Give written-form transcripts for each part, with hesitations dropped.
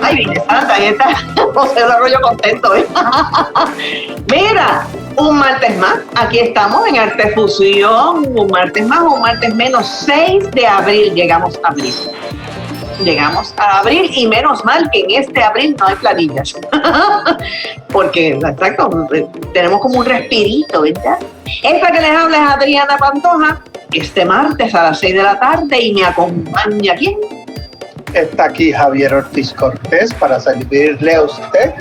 Ay, Virgen Santa, ahí está José Arroyo contento, ¿eh? Mira, un martes más, aquí estamos en Artefusión, un martes más, un martes menos, 6 de abril, llegamos a abril. Llegamos a abril y menos mal que en este abril no hay planillas. Porque, exacto, tenemos como un respirito, ¿verdad? Esta que les habla es Adriana Pantoja, este martes a las 6 de la tarde y me acompaña ¿quién? Está aquí Javier Ortiz Cortés para servirle a usted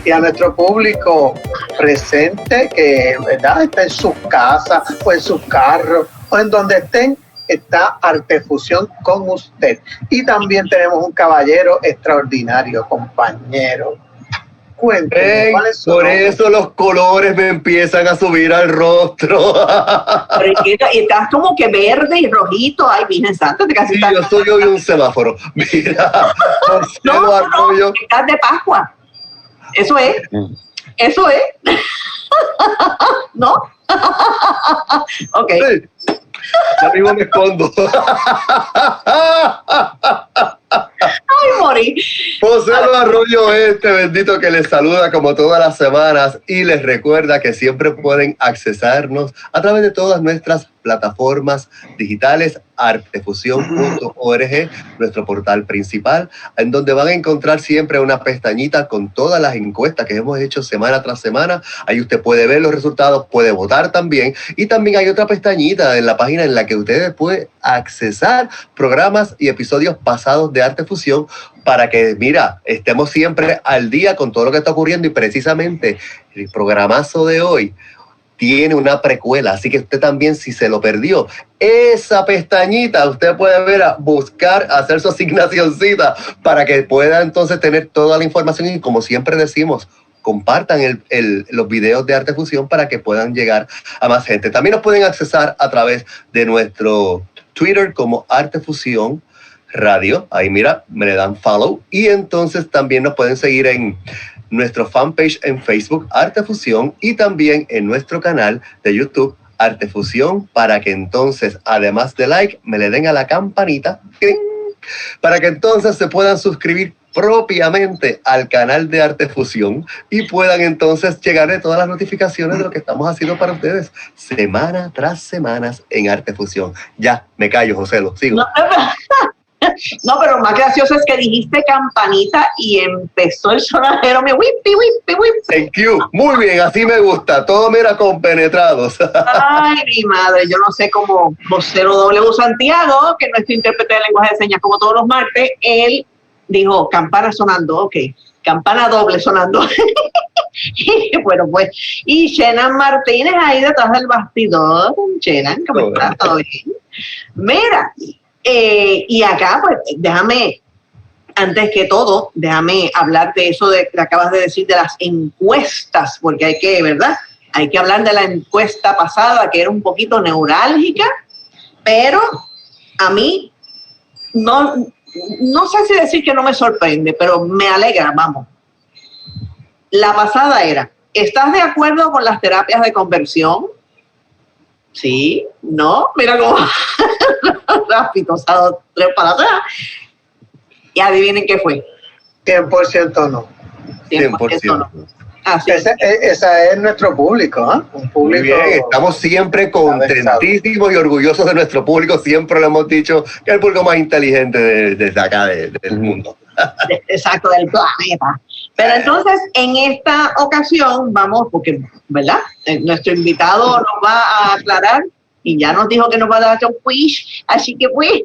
y a nuestro público presente que, ¿verdad?, está en su casa o en su carro o en donde estén. Está Artefusión con usted. Y también tenemos un caballero extraordinario, compañero. Cuénteme, ¿cuál es su por nombre? eso los colores me empiezan a subir al rostro. Y estás como que verde y rojito. Ay, Virgen Santa, te casi Sí, estás... yo soy hoy un semáforo. Mira, José No, Arroyo. estás de Pascua. Eso es. Eso es. ¿No? Ok. Sí. Ya mismo me escondo. Ay, morí. José Arroyo bendito que les saluda como todas las semanas y les recuerda que siempre pueden accesarnos a través de todas nuestras plataformas digitales, artefusión.org, nuestro portal principal, en donde van a encontrar siempre una pestañita con todas las encuestas que hemos hecho semana tras semana. Ahí usted puede ver los resultados, puede votar también, y también hay otra pestañita en la página en la que ustedes pueden accesar programas y episodios pasados de Artefusión para que, mira, estemos siempre al día con todo lo que está ocurriendo, y precisamente el programazo de hoy tiene una precuela, así que usted también, si se lo perdió, esa pestañita usted puede ver, a buscar, hacer su asignacioncita para que pueda entonces tener toda la información. Y como siempre decimos, compartan los videos de Artefusión para que puedan llegar a más gente. También nos pueden accesar a través de nuestro Twitter como Artefusión Radio. Ahí mira, me le dan follow, y entonces también nos pueden seguir en nuestro fanpage en Facebook, Artefusión, y también en nuestro canal de YouTube, Artefusión, para que entonces, además de like, me le den a la campanita, ¡cling!, para que entonces se puedan suscribir propiamente al canal de Artefusión y puedan entonces llegarle todas las notificaciones de lo que estamos haciendo para ustedes semana tras semana en Artefusión. Ya, me callo, José, lo sigo. No, pero lo más gracioso es que dijiste campanita y empezó el sonajero, me whippy. Thank you. Muy bien, así me gusta. Todo mira compenetrados. Ay, mi madre, yo no sé cómo vocero W Santiago, que es nuestro intérprete de lenguaje de señas como todos los martes, él dijo campana sonando, ok, campana doble sonando. Y bueno, pues, y Shenan Martínez ahí detrás del bastidor. Shenan, ¿cómo estás? ¿Todo bien? Mira, y acá, pues, déjame, antes que todo, déjame hablar de eso que acabas de decir de las encuestas, porque hay que, ¿verdad? Hay que hablar de la encuesta pasada, que era un poquito neurálgica, pero a mí no sé si decir que no me sorprende, pero me alegra, vamos. La pasada era, ¿estás de acuerdo con las terapias de conversión? Sí, no, mira cómo rápido, osado, 3 para atrás. Y adivinen qué fue. 100% no. 100% no. Así. Esa es nuestro público, ¿eh? Un público. Muy bien, estamos siempre contentísimos y orgullosos de nuestro público. Siempre lo hemos dicho que es el público más inteligente desde acá del mundo. Exacto, del planeta. Pero entonces, en esta ocasión, vamos, porque, ¿verdad? Nuestro invitado nos va a aclarar y ya nos dijo que nos va a dar un quiz, así que pues,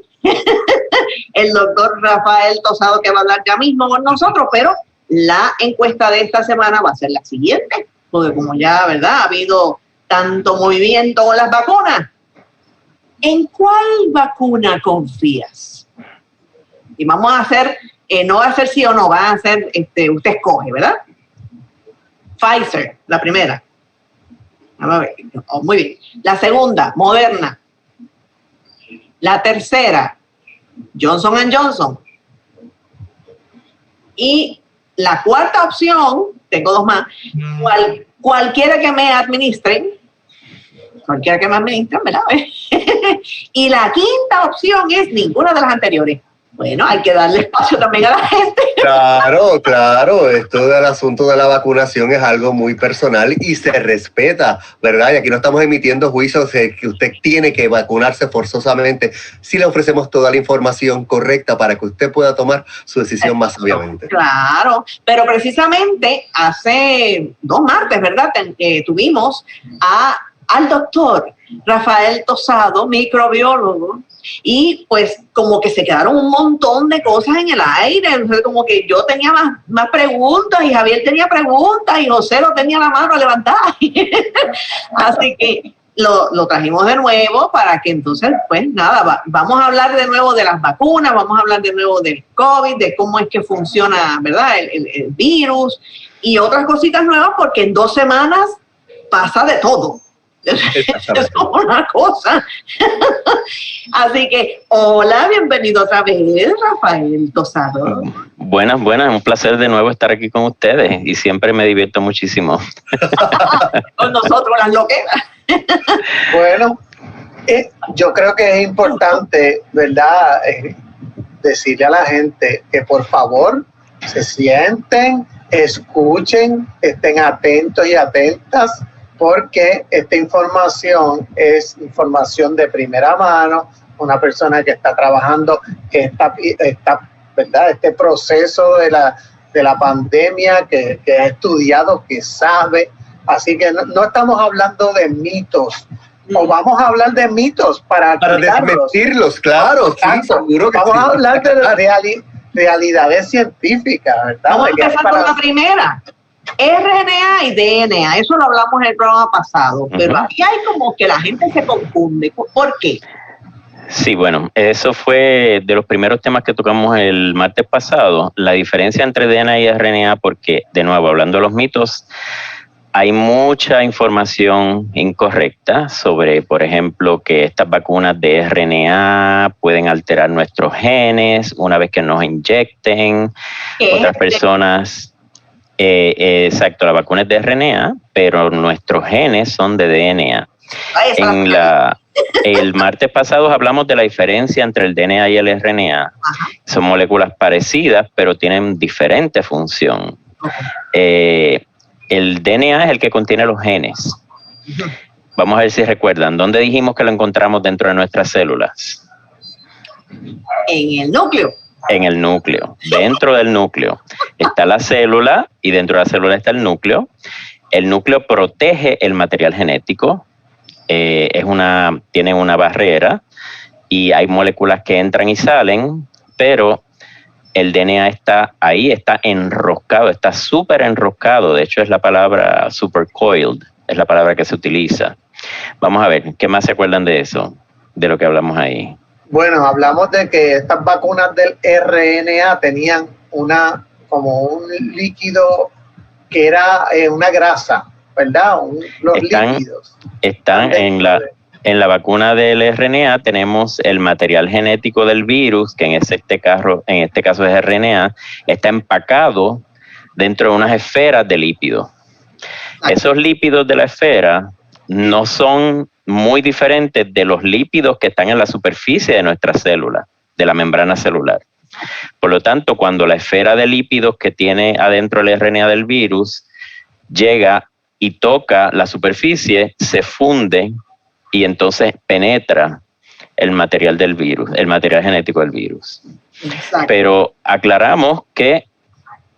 el doctor Rafael Tosado, que va a hablar ya mismo con nosotros, pero la encuesta de esta semana va a ser la siguiente, porque como ya, ¿verdad?, ha habido tanto movimiento con las vacunas. ¿En cuál vacuna confías? Y vamos a hacer, no va a ser sí o no, va a ser, usted escoge, ¿verdad? Pfizer, la primera. Vamos a ver. Oh, muy bien. La segunda, Moderna. La tercera, Johnson & Johnson. Y la cuarta opción, tengo 2 más, cualquiera que me administren, ¿verdad? Y la quinta opción es ninguna de las anteriores. Bueno, hay que darle espacio también a la gente. Claro, esto del asunto de la vacunación es algo muy personal y se respeta, ¿verdad? Y aquí no estamos emitiendo juicios de que usted tiene que vacunarse forzosamente, si le ofrecemos toda la información correcta para que usted pueda tomar su decisión más sabiamente. Claro, pero precisamente hace 2 martes, ¿verdad? Tuvimos al doctor Rafael Tosado, microbiólogo, y pues como que se quedaron un montón de cosas en el aire, entonces como que yo tenía más preguntas y Javier tenía preguntas y José lo tenía la mano levantada. Así que lo trajimos de nuevo para que entonces, pues nada, vamos a hablar de nuevo de las vacunas, vamos a hablar de nuevo del COVID, de cómo es que funciona, ¿verdad? El virus y otras cositas nuevas, porque en 2 semanas pasa de todo. Es una cosa. Así que, hola, bienvenido otra vez, Rafael Tosado. Buenas, un placer de nuevo estar aquí con ustedes y siempre me divierto muchísimo. Con nosotros las loqueras. Bueno, yo creo que es importante, ¿verdad? Decirle a la gente que por favor se sienten, escuchen, estén atentos y atentas, porque esta información es información de primera mano, una persona que está trabajando ¿verdad? Este proceso de la pandemia, que ha estudiado, que sabe. Así que no estamos hablando de mitos, o vamos a hablar de mitos para desmentirlos, claro. Sí, seguro que vamos sí. a hablar de realidades científicas, ¿verdad? Vamos a empezar con la primera. RNA y DNA, eso lo hablamos en el programa pasado, pero aquí hay como que la gente se confunde. ¿Por qué? Sí, bueno, eso fue de los primeros temas que tocamos el martes pasado, la diferencia entre DNA y RNA, porque, de nuevo, hablando de los mitos, hay mucha información incorrecta sobre, por ejemplo, que estas vacunas de RNA pueden alterar nuestros genes una vez que nos inyecten. Otras personas... exacto, la vacuna es de RNA, pero nuestros genes son de DNA. El martes pasado hablamos de la diferencia entre el DNA y el RNA. Ajá. Son moléculas parecidas, pero tienen diferente función. El DNA es el que contiene los genes. Vamos a ver si recuerdan. ¿Dónde dijimos que lo encontramos dentro de nuestras células? En el núcleo. En el núcleo. Dentro del núcleo está la célula y dentro de la célula está el núcleo. El núcleo protege el material genético. Tiene una barrera y hay moléculas que entran y salen, pero el DNA está ahí, está enroscado, está súper enroscado. De hecho, es la palabra supercoiled, es la palabra que se utiliza. Vamos a ver, ¿qué más se acuerdan de eso? De lo que hablamos ahí. Bueno, hablamos de que estas vacunas del RNA tenían como un líquido que era una grasa, ¿verdad? Líquidos. Están en la vacuna del RNA, tenemos el material genético del virus, que en este caso es RNA, está empacado dentro de unas esferas de lípidos. Esos lípidos de la esfera no son muy diferentes de los lípidos que están en la superficie de nuestra célula, de la membrana celular. Por lo tanto, cuando la esfera de lípidos que tiene adentro el RNA del virus llega y toca la superficie, se funde y entonces penetra el material del virus, el material genético del virus. Exacto. Pero aclaramos que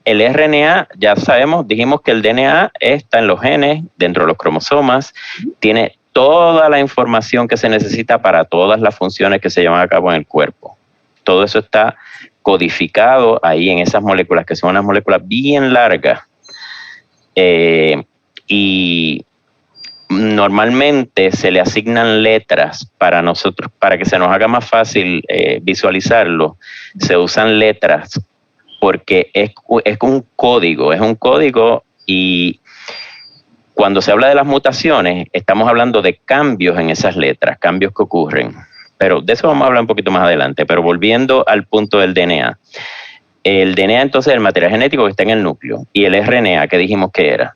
el RNA, ya sabemos, dijimos que el DNA está en los genes, dentro de los cromosomas, tiene toda la información que se necesita para todas las funciones que se llevan a cabo en el cuerpo. Todo eso está codificado ahí en esas moléculas, que son unas moléculas bien largas. Y normalmente se le asignan letras para nosotros, para que se nos haga más fácil visualizarlo. Se usan letras porque es un código y cuando se habla de las mutaciones, estamos hablando de cambios en esas letras, cambios que ocurren. Pero de eso vamos a hablar un poquito más adelante. Pero volviendo al punto del DNA. El DNA entonces es el material genético que está en el núcleo. Y el RNA, ¿qué dijimos que era?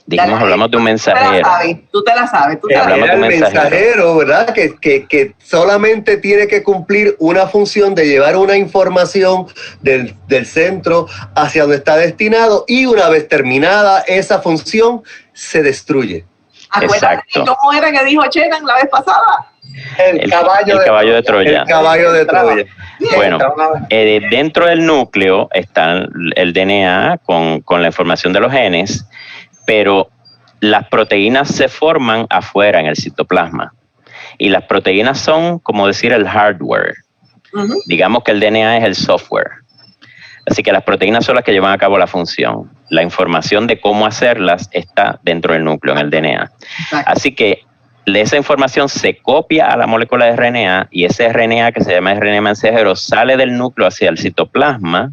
Dijimos, hablamos de un mensajero. Tú te la sabes. Hablamos de un mensajero, ¿verdad? Que solamente tiene que cumplir una función de llevar una información del centro hacia donde está destinado, y una vez terminada esa función, se destruye. Acuérdate cómo era que dijo Chetan la vez pasada. El caballo de Troya. El caballo de Troya. Bueno, dentro del núcleo está el DNA con la información de los genes, pero las proteínas se forman afuera en el citoplasma. Y las proteínas son, como decir, el hardware. Digamos que el DNA es el software. Así que las proteínas son las que llevan a cabo la función. La información de cómo hacerlas está dentro del núcleo, en el DNA. Exacto. Así que esa información se copia a la molécula de RNA, y ese RNA, que se llama RNA mensajero, sale del núcleo hacia el citoplasma,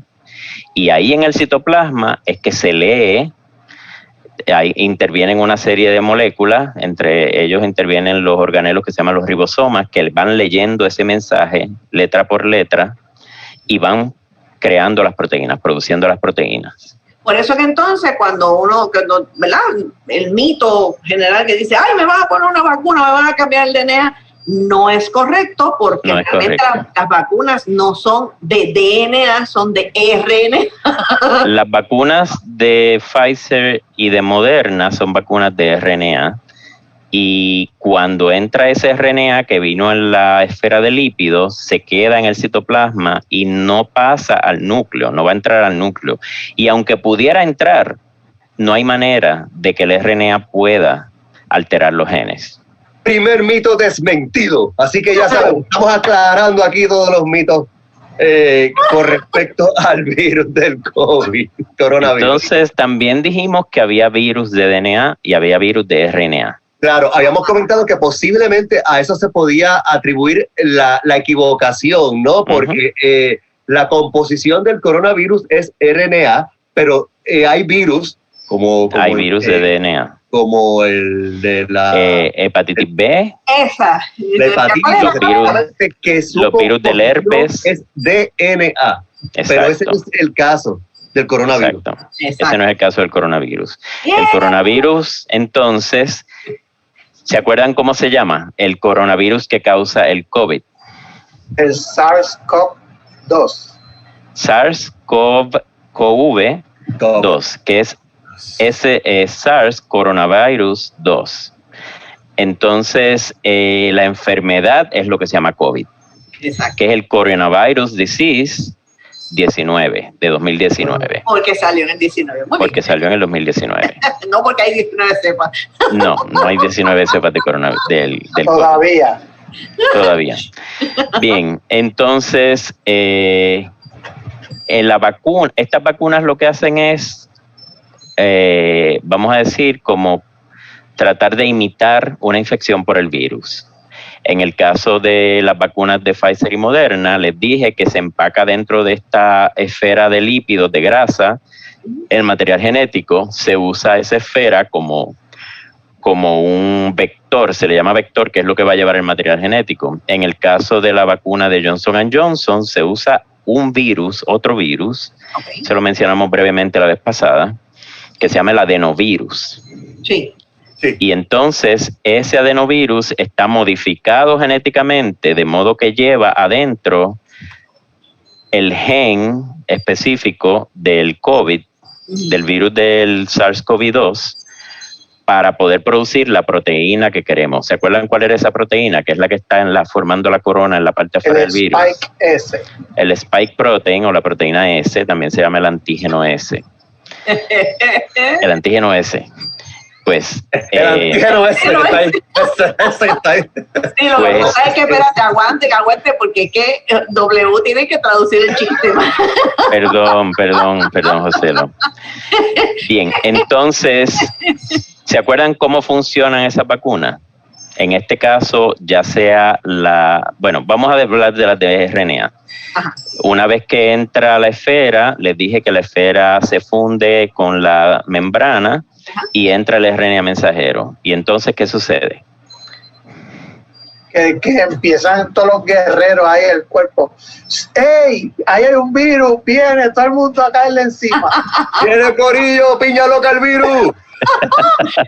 y ahí en el citoplasma es que se lee. Ahí intervienen una serie de moléculas, entre ellos intervienen los organelos que se llaman los ribosomas, que van leyendo ese mensaje letra por letra y van creando las proteínas, produciendo las proteínas. Por eso que entonces cuando ¿verdad? El mito general que dice, ay, me van a poner una vacuna, me van a cambiar el DNA, no es correcto, porque no es realmente correcto. Las vacunas no son de DNA, son de RNA. Las vacunas de Pfizer y de Moderna son vacunas de RNA, y cuando entra ese RNA que vino en la esfera de lípidos, se queda en el citoplasma y no pasa al núcleo, no va a entrar al núcleo. Y aunque pudiera entrar, no hay manera de que el RNA pueda alterar los genes. Primer mito desmentido. Así que ya saben, estamos aclarando aquí todos los mitos con respecto al virus del COVID, coronavirus. Entonces, también dijimos que había virus de DNA y había virus de RNA. Claro, habíamos comentado que posiblemente a eso se podía atribuir la equivocación, ¿no? Porque la composición del coronavirus es RNA, pero hay virus como hay virus de DNA. Como el de la hepatitis B. Esa. La hepatitis, los virus del herpes. Es DNA. Exacto. Pero ese es el caso del coronavirus. Exacto. Ese no es el caso del coronavirus. El coronavirus, entonces, ¿se acuerdan cómo se llama? El coronavirus que causa el COVID. El SARS-CoV-2. SARS-CoV-2, que es SARS coronavirus 2. Entonces, la enfermedad es lo que se llama COVID. Exacto. Que es el Coronavirus Disease 19, de 2019. Porque salió en el 19. Porque salió en el 2019. No porque hay 19 cepas. No hay 19 cepas de coronavirus. Del Todavía. COVID. Todavía. Bien, entonces, en la vacuna, estas vacunas lo que hacen es, vamos a decir, como tratar de imitar una infección por el virus. En el caso de las vacunas de Pfizer y Moderna, les dije que se empaca dentro de esta esfera de lípidos, de grasa, el material genético. Se usa esa esfera como un vector, se le llama vector, que es lo que va a llevar el material genético. En el caso de la vacuna de Johnson & Johnson, se usa un virus, otro virus, se lo mencionamos brevemente la vez pasada, que se llama el adenovirus. Sí. Y entonces ese adenovirus está modificado genéticamente, de modo que lleva adentro el gen específico del COVID, del virus del SARS-CoV-2, para poder producir la proteína que queremos. ¿Se acuerdan cuál era esa proteína? Que es la que está formando la corona en la parte afuera del virus. El Spike S. El Spike protein, o la proteína S, también se llama el antígeno S. El antígeno S. Pues el antígeno ese está ahí. Sí, lo que pasa es que espérate, aguante, porque es que W tiene que traducir el chiste. Perdón, Joselo. Bien, entonces, ¿se acuerdan cómo funcionan esas vacunas? En este caso, ya sea vamos a hablar de las de RNA. Ajá. Una vez que entra a la esfera, les dije que la esfera se funde con la membrana. Ajá. Y entra el RNA mensajero. ¿Y entonces qué sucede? Que empiezan todos los guerreros ahí en el cuerpo. ¡Ey! Ahí hay un virus, viene todo el mundo a caerle encima. ¡Viene corillo, piña loca el virus!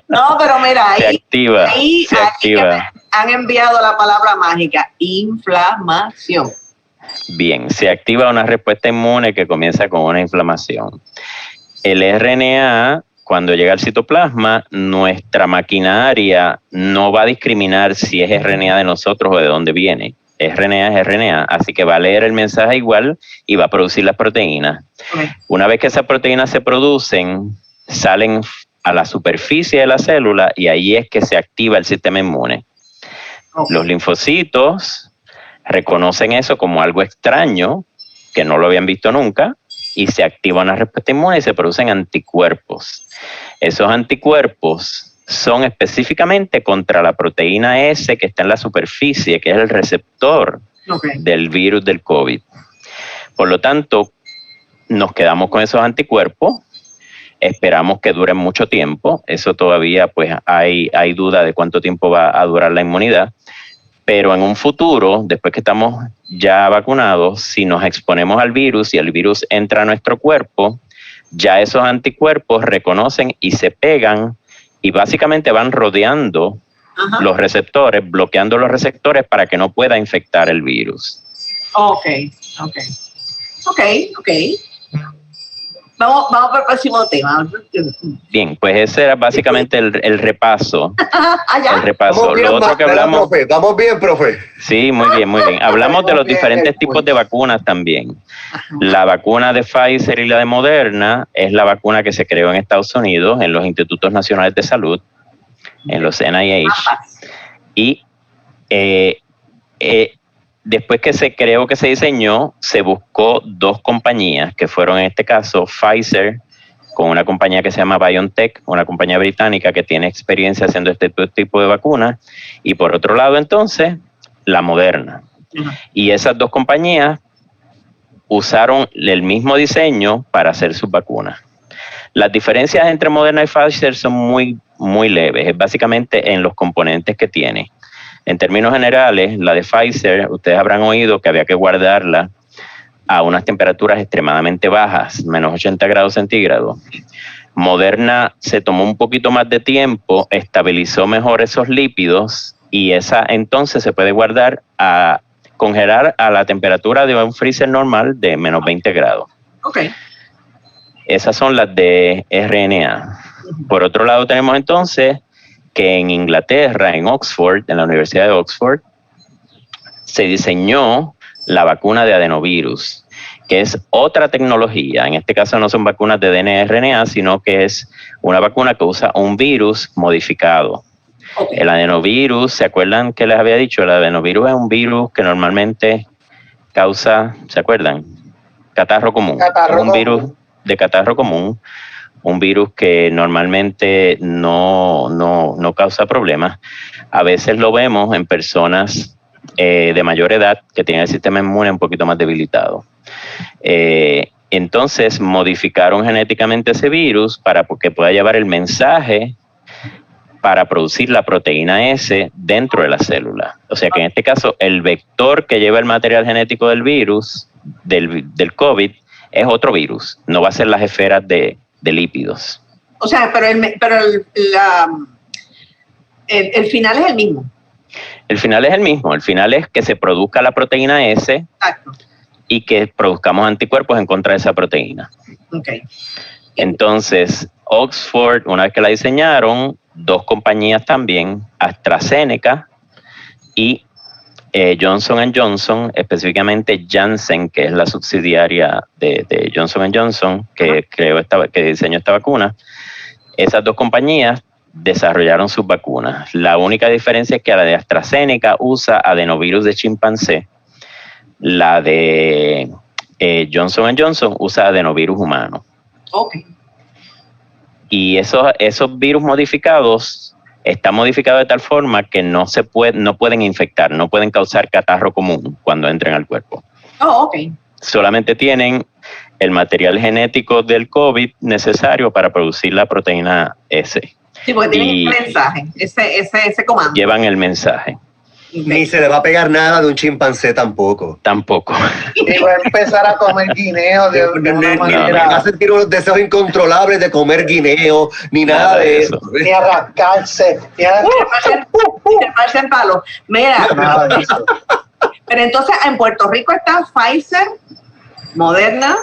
No, pero mira, Se activa, ahí se activa. han enviado la palabra mágica, inflamación. Bien, se activa una respuesta inmune que comienza con una inflamación. El RNA, cuando llega al citoplasma, nuestra maquinaria no va a discriminar si es RNA de nosotros o de dónde viene. RNA es RNA, así que va a leer el mensaje igual y va a producir las proteínas. Okay. Una vez que esas proteínas se producen, salen a la superficie de la célula y ahí es que se activa el sistema inmune. Okay. Los linfocitos reconocen eso como algo extraño, que no lo habían visto nunca, y se activa una respuesta inmune y se producen anticuerpos. Esos anticuerpos son específicamente contra la proteína S que está en la superficie, que es el receptor del virus del COVID. Por lo tanto, nos quedamos con esos anticuerpos, esperamos que duren mucho tiempo, eso todavía pues hay duda de cuánto tiempo va a durar la inmunidad, pero en un futuro, después que estamos ya vacunados, si nos exponemos al virus y el virus entra a nuestro cuerpo, ya esos anticuerpos reconocen y se pegan y básicamente van rodeando los receptores, bloqueando los receptores para que no pueda infectar el virus. Ok. Vamos para el próximo tema. Bien, pues ese era básicamente el repaso. Ya. El repaso. Vamos bien, Lo otro que hablamos. profe. Vamos bien, profe. Sí, muy bien, muy bien. Hablamos de los diferentes tipos de vacunas también. La vacuna de Pfizer y la de Moderna es la vacuna que se creó en Estados Unidos, en los Institutos Nacionales de Salud, en los NIH. Y después que se creó, que se diseñó, se buscó dos compañías, que fueron en este caso Pfizer, con una compañía que se llama BioNTech, una compañía británica que tiene experiencia haciendo este tipo de vacunas, y por otro lado entonces, la Moderna. Y esas dos compañías usaron el mismo diseño para hacer sus vacunas. Las diferencias entre Moderna y Pfizer son muy, muy leves, es básicamente en los componentes que tiene. En términos generales, la de Pfizer, ustedes habrán oído que había que guardarla a unas temperaturas extremadamente bajas, menos 80 grados centígrados. Moderna se tomó un poquito más de tiempo, estabilizó mejor esos lípidos y esa entonces se puede guardar a congelar a la temperatura de un freezer normal de menos 20 grados. Okay. Esas son las de RNA. Por otro lado tenemos entonces que en Inglaterra, en Oxford, en la Universidad de Oxford, se diseñó la vacuna de adenovirus, que es otra tecnología. En este caso no son vacunas de DNA-RNA, sino que es una vacuna que usa un virus modificado. Okay. El adenovirus, ¿se acuerdan que les había dicho? El adenovirus es un virus que normalmente causa, ¿se acuerdan? Catarro común. Un virus de catarro común. Un virus que normalmente no causa problemas. A veces lo vemos en personas de mayor edad que tienen el sistema inmune un poquito más debilitado. Entonces modificaron genéticamente ese virus para que pueda llevar el mensaje para producir la proteína S dentro de la célula. O sea que en este caso el vector que lleva el material genético del virus, del COVID, es otro virus. No va a ser las esferas de lípidos. O sea, pero el final es el mismo. El final es el mismo. El final es que se produzca la proteína S. Exacto. Y que produzcamos anticuerpos en contra de esa proteína. Okay. Entonces, Oxford, una vez que la diseñaron, dos compañías también, AstraZeneca y Johnson & Johnson, específicamente Janssen, que es la subsidiaria de Johnson & Johnson, que diseñó esta vacuna. Esas dos compañías desarrollaron sus vacunas. La única diferencia es que la de AstraZeneca usa adenovirus de chimpancé, la de Johnson & Johnson usa adenovirus humano. Okay. Y esos virus modificados están modificados de tal forma que no pueden infectar, no pueden causar catarro común cuando entren al cuerpo. Okay. Solamente tienen el material genético del COVID necesario para producir la proteína S. Sí, porque tienen el mensaje, ese comando. Llevan el mensaje. Ni se le va a pegar nada de un chimpancé tampoco. Tampoco. Y va a empezar a comer guineo de una Ni manera. va a sentir unos deseos incontrolables de comer guineo, ni nada de eso. Ni a rascarse, ni a... Treparse en palo. Mira, Nada de eso. pero entonces en Puerto Rico está Pfizer, Moderna,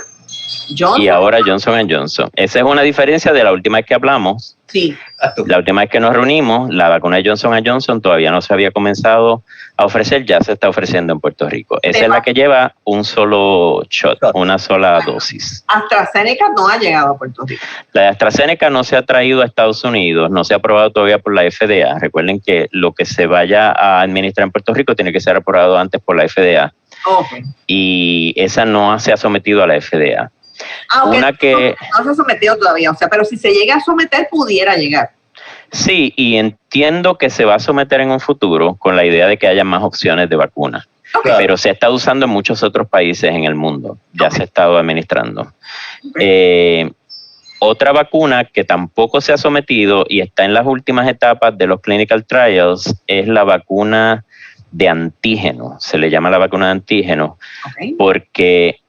Johnson. Y ahora Johnson & Johnson. Esa es una diferencia de la última vez que hablamos. Sí. La última vez que nos reunimos, la vacuna de Johnson & Johnson todavía no se había comenzado a ofrecer, ya se está ofreciendo en Puerto Rico. Esa es la que lleva un solo shot, una sola dosis. AstraZeneca no ha llegado a Puerto Rico. La de AstraZeneca no se ha traído a Estados Unidos, no se ha aprobado todavía por la FDA. Recuerden que lo que se vaya a administrar en Puerto Rico tiene que ser aprobado antes por la FDA. Okay. Y esa no se ha sometido a la FDA. Okay. Una que... No se ha sometido todavía, o sea, pero si se llega a someter, pudiera llegar. Sí, y entiendo que se va a someter en un futuro con la idea de que haya más opciones de vacuna. Okay. Pero se está usando en muchos otros países en el mundo. Ya se ha estado administrando. Otra vacuna que tampoco se ha sometido y está en las últimas etapas de los clinical trials es la vacuna de antígeno. Se le llama la vacuna de antígeno porque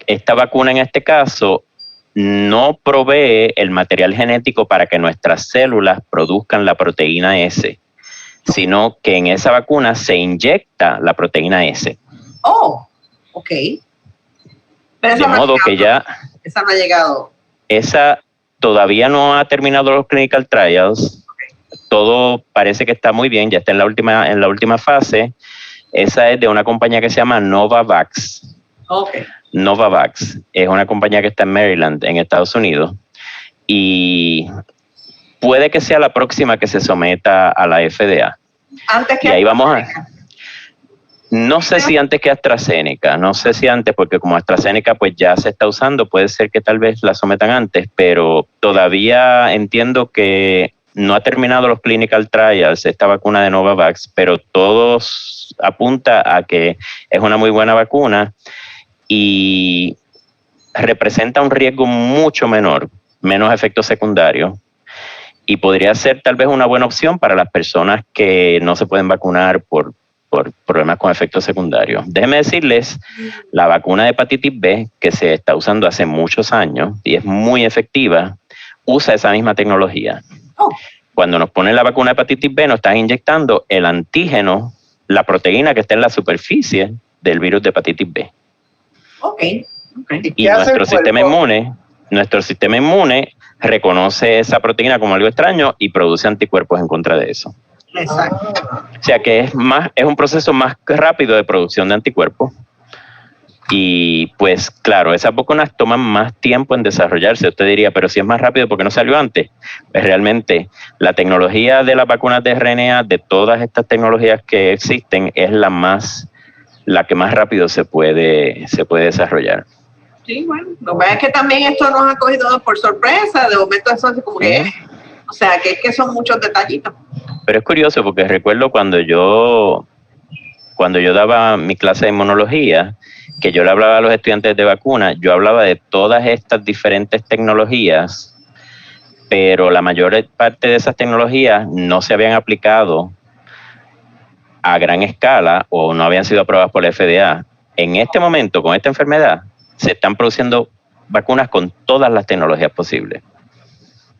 esta vacuna en este caso no provee el material genético para que nuestras células produzcan la proteína S, sino que en esa vacuna se inyecta la proteína S. Oh, ok. Pero De modo que ya... Esa no ha llegado. Esa todavía no ha terminado los clinical trials. Todo parece que está muy bien, ya está en la última fase. Esa es de una compañía que se llama Novavax. Okay. Novavax es una compañía que está en Maryland, en Estados Unidos, y puede que sea la próxima que se someta a la FDA. Antes que y ahí vamos a... No sé si antes que AstraZeneca, no sé si antes, porque como AstraZeneca pues ya se está usando, puede ser que tal vez la sometan antes, pero todavía entiendo que no ha terminado los clinical trials esta vacuna de Novavax, pero todos apunta a que es una muy buena vacuna y representa un riesgo mucho menor, menos efectos secundarios, y podría ser tal vez una buena opción para las personas que no se pueden vacunar por problemas con efectos secundarios. Déjenme decirles, la vacuna de hepatitis B, que se está usando hace muchos años y es muy efectiva, usa esa misma tecnología. Cuando nos ponen la vacuna de hepatitis B, nos están inyectando el antígeno, la proteína que está en la superficie del virus de hepatitis B. Y nuestro sistema inmune reconoce esa proteína como algo extraño y produce anticuerpos en contra de eso. Exacto. O sea que es un proceso más rápido de producción de anticuerpos. Y pues claro, esas vacunas toman más tiempo en desarrollarse. Usted diría, pero si es más rápido, ¿por qué no salió antes? Pues realmente la tecnología de las vacunas de RNA, de todas estas tecnologías que existen, es la que más rápido se puede desarrollar. Sí, bueno, lo que pasa es que también esto nos ha cogido por sorpresa, de momento eso es como que, o sea, que es que son muchos detallitos. Pero es curioso porque recuerdo cuando yo daba mi clase de inmunología, que yo le hablaba a los estudiantes de vacuna, yo hablaba de todas estas diferentes tecnologías, pero la mayor parte de esas tecnologías no se habían aplicado a gran escala o no habían sido aprobadas por la FDA. En este momento, con esta enfermedad, se están produciendo vacunas con todas las tecnologías posibles.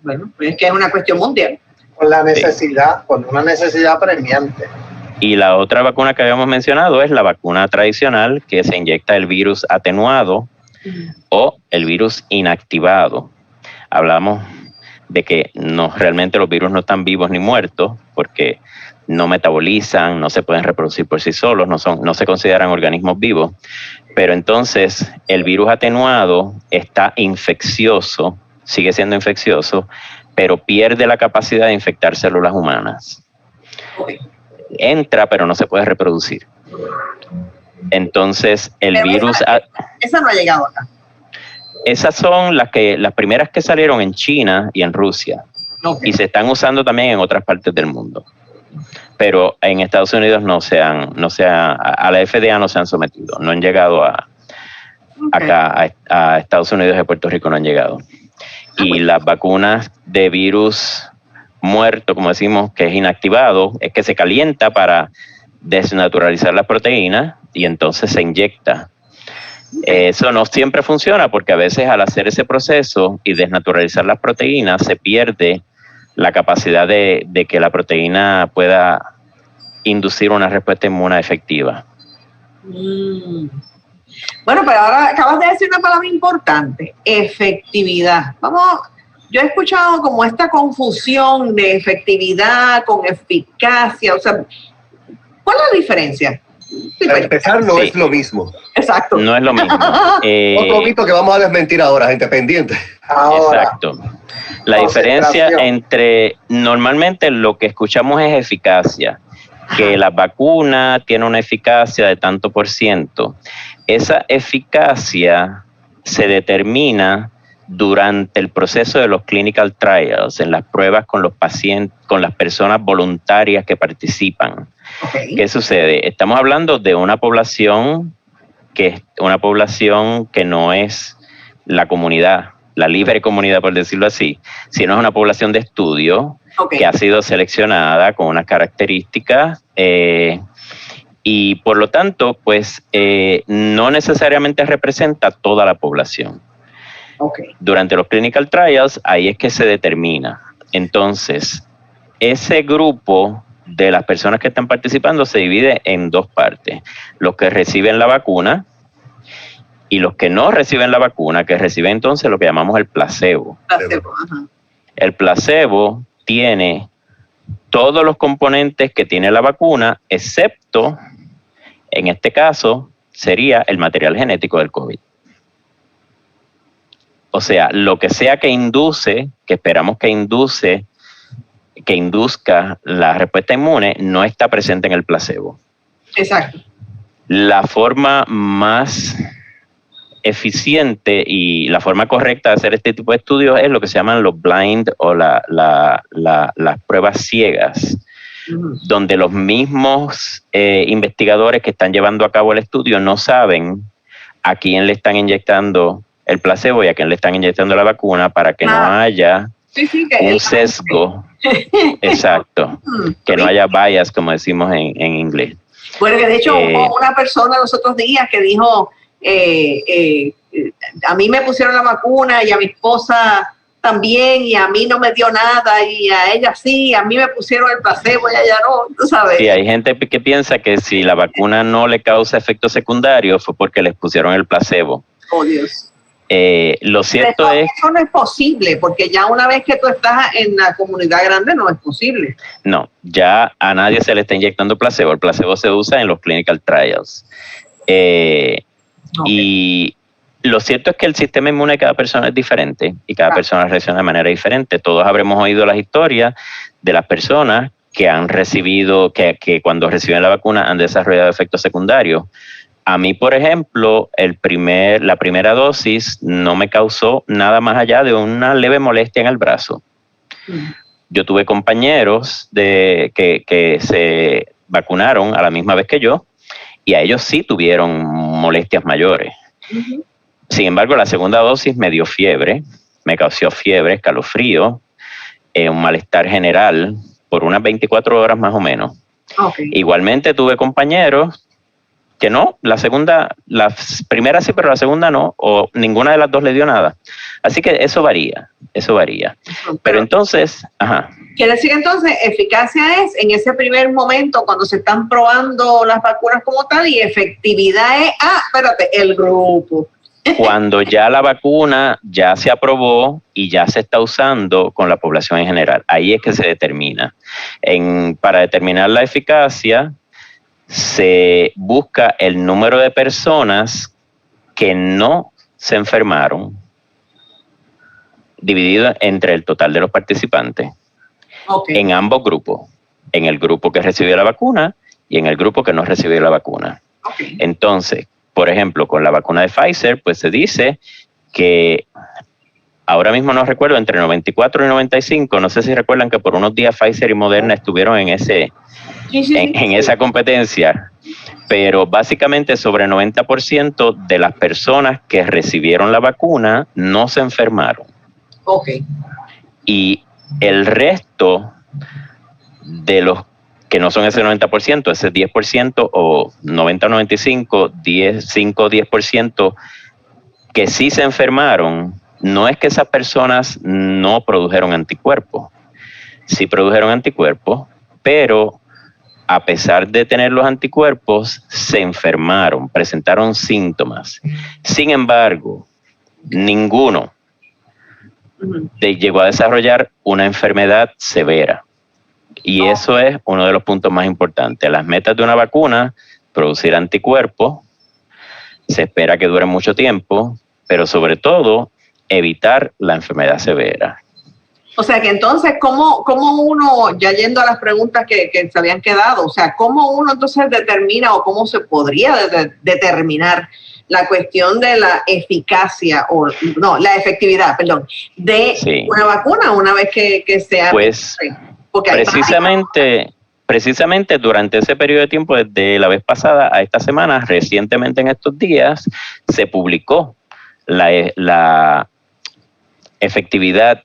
Bueno, pues es que es una cuestión mundial. Con la necesidad, con una necesidad apremiante. Y la otra vacuna que habíamos mencionado es la vacuna tradicional, que se inyecta el virus atenuado o el virus inactivado. Hablamos de que realmente los virus no están vivos ni muertos porque no metabolizan, no se pueden reproducir por sí solos, no se consideran organismos vivos. Pero entonces el virus atenuado está infeccioso, sigue siendo infeccioso, pero pierde la capacidad de infectar células humanas. Entra, pero no se puede reproducir. Entonces, el virus... Esa no ha llegado acá. Esas son las primeras que salieron en China y en Rusia. Y se están usando también en otras partes del mundo. Pero en Estados Unidos a la FDA no se han sometido. No han llegado acá a Estados Unidos y Puerto Rico no han llegado. Y las vacunas de virus muerto, como decimos, que es inactivado, es que se calienta para desnaturalizar la proteína y entonces se inyecta. Eso no siempre funciona porque a veces al hacer ese proceso y desnaturalizar las proteínas se pierde la capacidad de que la proteína pueda inducir una respuesta inmune efectiva. Bueno, pero ahora acabas de decir una palabra importante, efectividad. Yo he escuchado como esta confusión de efectividad con eficacia, o sea, ¿cuál es la diferencia? Para empezar, no es lo mismo. Exacto. No es lo mismo. Otro mito que vamos a desmentir ahora, gente pendiente. Ahora, Exacto. La diferencia entre, normalmente lo que escuchamos es eficacia, que la vacuna tiene una eficacia de tanto por ciento. Esa eficacia se determina durante el proceso de los clinical trials, en las pruebas con los pacientes, con las personas voluntarias que participan. Okay. ¿Qué sucede? Estamos hablando de una población que no es la comunidad, la libre comunidad, por decirlo así, sino es una población de estudio que ha sido seleccionada con unas características y por lo tanto, pues no necesariamente representa toda la población. Durante los clinical trials, ahí es que se determina. Entonces, ese grupo de las personas que están participando se divide en dos partes. Los que reciben la vacuna y los que no reciben la vacuna, que reciben entonces lo que llamamos el placebo. El placebo tiene todos los componentes que tiene la vacuna, excepto, en este caso, sería el material genético del COVID. O sea, lo que sea que induce, que esperamos que induzca la respuesta inmune, no está presente en el placebo. Exacto. La forma más eficiente y la forma correcta de hacer este tipo de estudios es lo que se llaman los blind o las pruebas ciegas, donde los mismos investigadores que están llevando a cabo el estudio no saben a quién le están inyectando el placebo y a quién le están inyectando la vacuna para que no haya un sesgo. Exacto, que no haya bias, como decimos en inglés. Bueno, que de hecho hubo una persona los otros días que dijo, a mí me pusieron la vacuna y a mi esposa también, y a mí no me dio nada, y a ella sí, a mí me pusieron el placebo y a ella no, tú sabes. Sí, hay gente que piensa que si la vacuna no le causa efectos secundarios fue porque les pusieron el placebo. Oh, Dios. Lo cierto es... Eso no es posible, porque ya una vez que tú estás en la comunidad grande no es posible. No, ya a nadie se le está inyectando placebo. El placebo se usa en los clinical trials. Y lo cierto es que el sistema inmune de cada persona es diferente y cada persona reacciona de manera diferente. Todos habremos oído las historias de las personas que han recibido, que cuando reciben la vacuna han desarrollado efectos secundarios. A mí, por ejemplo, la primera dosis no me causó nada más allá de una leve molestia en el brazo. Yo tuve compañeros que se vacunaron a la misma vez que yo y a ellos sí tuvieron molestias mayores. Sin embargo, la segunda dosis me dio fiebre, me causó fiebre, escalofrío, un malestar general por unas 24 horas más o menos. Igualmente tuve compañeros que no, la primera sí, pero la segunda no, o ninguna de las dos le dio nada. Así que eso varía. Pero entonces, Quiere decir entonces, eficacia es en ese primer momento cuando se están probando las vacunas como tal, y efectividad es, el grupo. Cuando ya la vacuna ya se aprobó y ya se está usando con la población en general, ahí es que se determina. Para determinar la eficacia, se busca el número de personas que no se enfermaron dividido entre el total de los participantes en ambos grupos, en el grupo que recibió la vacuna y en el grupo que no recibió la vacuna. Entonces, por ejemplo, con la vacuna de Pfizer, pues se dice que ahora mismo no recuerdo, entre 94 y 95, no sé si recuerdan que por unos días Pfizer y Moderna estuvieron en esa competencia, pero básicamente sobre el 90% de las personas que recibieron la vacuna no se enfermaron. Y el resto de los que no son ese 90%, ese 10% o 90-95, 5-10% que sí se enfermaron, no es que esas personas no produjeron anticuerpos. Sí produjeron anticuerpos, pero a pesar de tener los anticuerpos, se enfermaron, presentaron síntomas. Sin embargo, ninguno llegó a desarrollar una enfermedad severa. Y eso es uno de los puntos más importantes. Las metas de una vacuna, producir anticuerpos, se espera que dure mucho tiempo, pero sobre todo, evitar la enfermedad severa. O sea que entonces, ¿cómo uno, ya yendo a las preguntas que se habían quedado, o sea, cómo uno entonces determina o cómo se podría determinar la cuestión de la eficacia, la efectividad, perdón, de una vacuna una vez que sea... Pues, precisamente durante ese periodo de tiempo, desde la vez pasada a esta semana, recientemente en estos días, se publicó la efectividad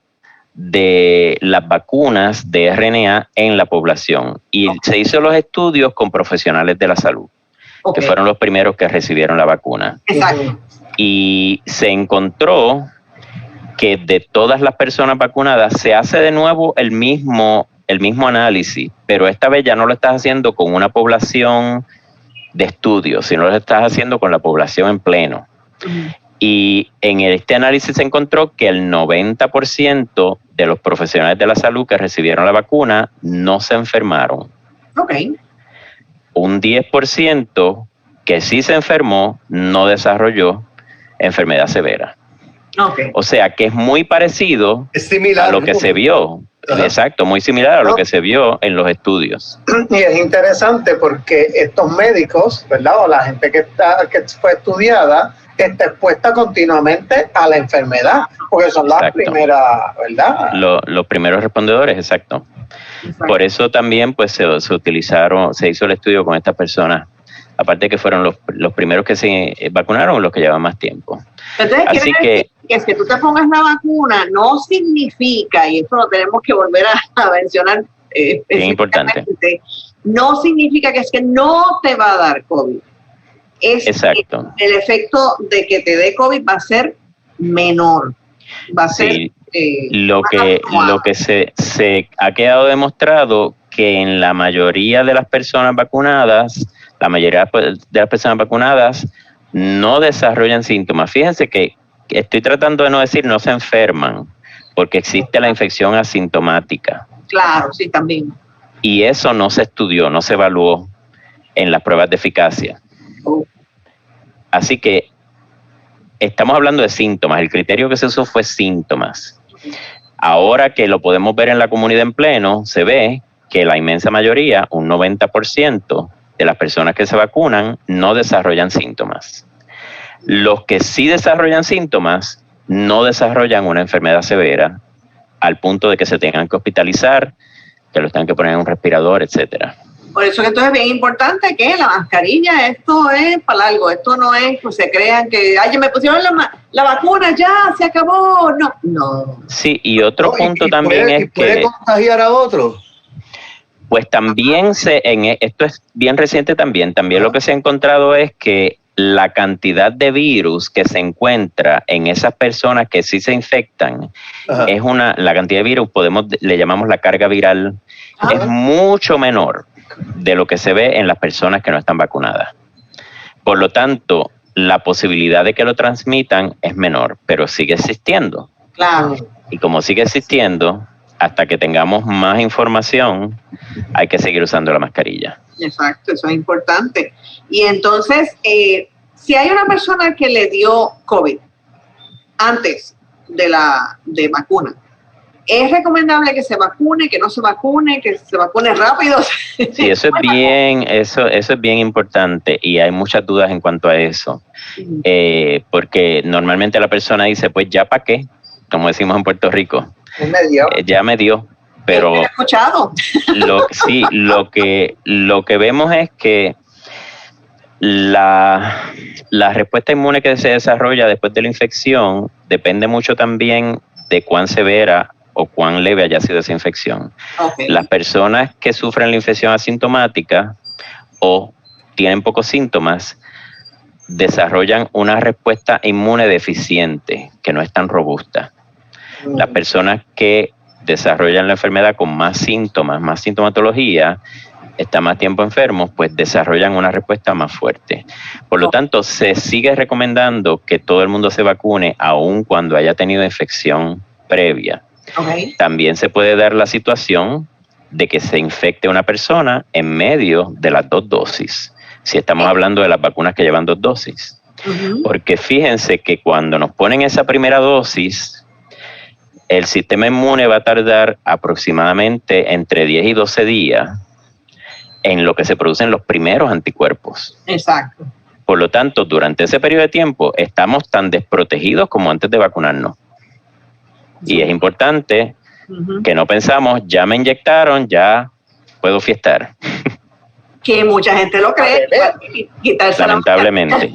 de las vacunas de RNA en la población y se hizo los estudios con profesionales de la salud, que fueron los primeros que recibieron la vacuna. Exacto. Y se encontró que de todas las personas vacunadas se hace de nuevo el mismo análisis, pero esta vez ya no lo estás haciendo con una población de estudio, sino lo estás haciendo con la población en pleno. Y en este análisis se encontró que el 90% de los profesionales de la salud que recibieron la vacuna no se enfermaron. Un 10% que sí se enfermó no desarrolló enfermedad severa. O sea que es muy parecido a lo que se vio. Exacto, muy similar a lo que se vio en los estudios. Y es interesante porque estos médicos, ¿verdad? O la gente que fue estudiada, está expuesta continuamente a la enfermedad, porque son las primeras, ¿verdad? Los primeros respondedores, exacto. Por eso también pues se hizo el estudio con estas personas, aparte que fueron los primeros que se vacunaron, los que llevan más tiempo. Entonces, así que tú te pongas la vacuna no significa, y eso lo tenemos que volver a mencionar bien importante, no significa que es que no te va a dar COVID. Exacto. El efecto de que te dé COVID va a ser menor. Va a ser lo que se ha quedado demostrado que en la mayoría de las personas vacunadas, no desarrollan síntomas. Fíjense que estoy tratando de no decir no se enferman, porque existe la infección asintomática. Claro, sí, también. Y eso no se estudió, no se evaluó en las pruebas de eficacia. Así que estamos hablando de síntomas. El criterio que se usó fue síntomas. Ahora que lo podemos ver en la comunidad en pleno, se ve que la inmensa mayoría, un 90% de las personas que se vacunan, no desarrollan síntomas. Los que sí desarrollan síntomas, no desarrollan una enfermedad severa, al punto de que se tengan que hospitalizar, que los tengan que poner en un respirador, etcétera. Por eso que entonces es bien importante que la mascarilla, esto es para algo, esto no es que se crean que, ay, me pusieron la vacuna, ya, se acabó, no. Sí, y otro punto también es que... ¿Puede contagiar a otros? Pues también esto es bien reciente también lo que se ha encontrado es que la cantidad de virus que se encuentra en esas personas que sí se infectan, es la cantidad de virus, le llamamos la carga viral, es mucho menor de lo que se ve en las personas que no están vacunadas. Por lo tanto, la posibilidad de que lo transmitan es menor, pero sigue existiendo. Claro. Y como sigue existiendo, hasta que tengamos más información, hay que seguir usando la mascarilla. Exacto, eso es importante. Y entonces, si hay una persona que le dio COVID antes de vacuna, ¿es recomendable que se vacune, que no se vacune, que se vacune rápido? Sí, eso es bien importante y hay muchas dudas en cuanto a eso. Porque normalmente la persona dice, pues ya para qué, como decimos en Puerto Rico. Ya me dio, pero ¿he escuchado? Lo que vemos es que la respuesta inmune que se desarrolla después de la infección depende mucho también de cuán severa o cuán leve haya sido esa infección. Okay. Las personas que sufren la infección asintomática o tienen pocos síntomas desarrollan una respuesta inmune deficiente, que no es tan robusta. Las personas que desarrollan la enfermedad con más síntomas, más sintomatología, están más tiempo enfermos, pues desarrollan una respuesta más fuerte. Por lo tanto, se sigue recomendando que todo el mundo se vacune, aun cuando haya tenido infección previa. Okay. También se puede dar la situación de que se infecte una persona en medio de las 2 dosis, si estamos hablando de las vacunas que llevan 2 dosis. Porque fíjense que cuando nos ponen esa primera dosis, el sistema inmune va a tardar aproximadamente entre 10 y 12 días en lo que se producen los primeros anticuerpos. Exacto. Por lo tanto, durante ese periodo de tiempo estamos tan desprotegidos como antes de vacunarnos. Y es importante que no pensamos, ya me inyectaron, ya puedo fiestar. Que mucha gente lo cree. Lamentablemente.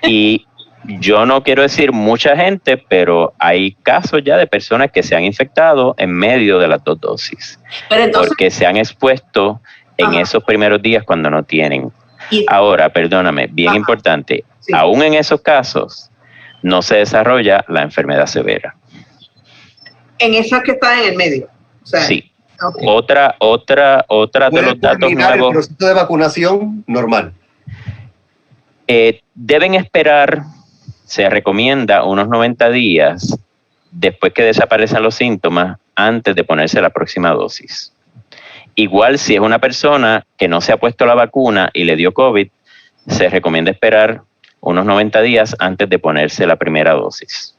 Y yo no quiero decir mucha gente, pero hay casos ya de personas que se han infectado en medio de las 2 dosis. Pero entonces, porque se han expuesto en esos primeros días cuando no tienen. Ahora, perdóname, bien importante, aún en esos casos no se desarrolla la enfermedad severa. En esos que están en el medio. O sea, Sí. Okay. Otra de los datos nuevos. El proceso de vacunación normal. Deben esperar, se recomienda unos 90 días después que desaparecen los síntomas antes de ponerse la próxima dosis. Igual si es una persona que no se ha puesto la vacuna y le dio COVID, se recomienda esperar unos 90 días antes de ponerse la primera dosis.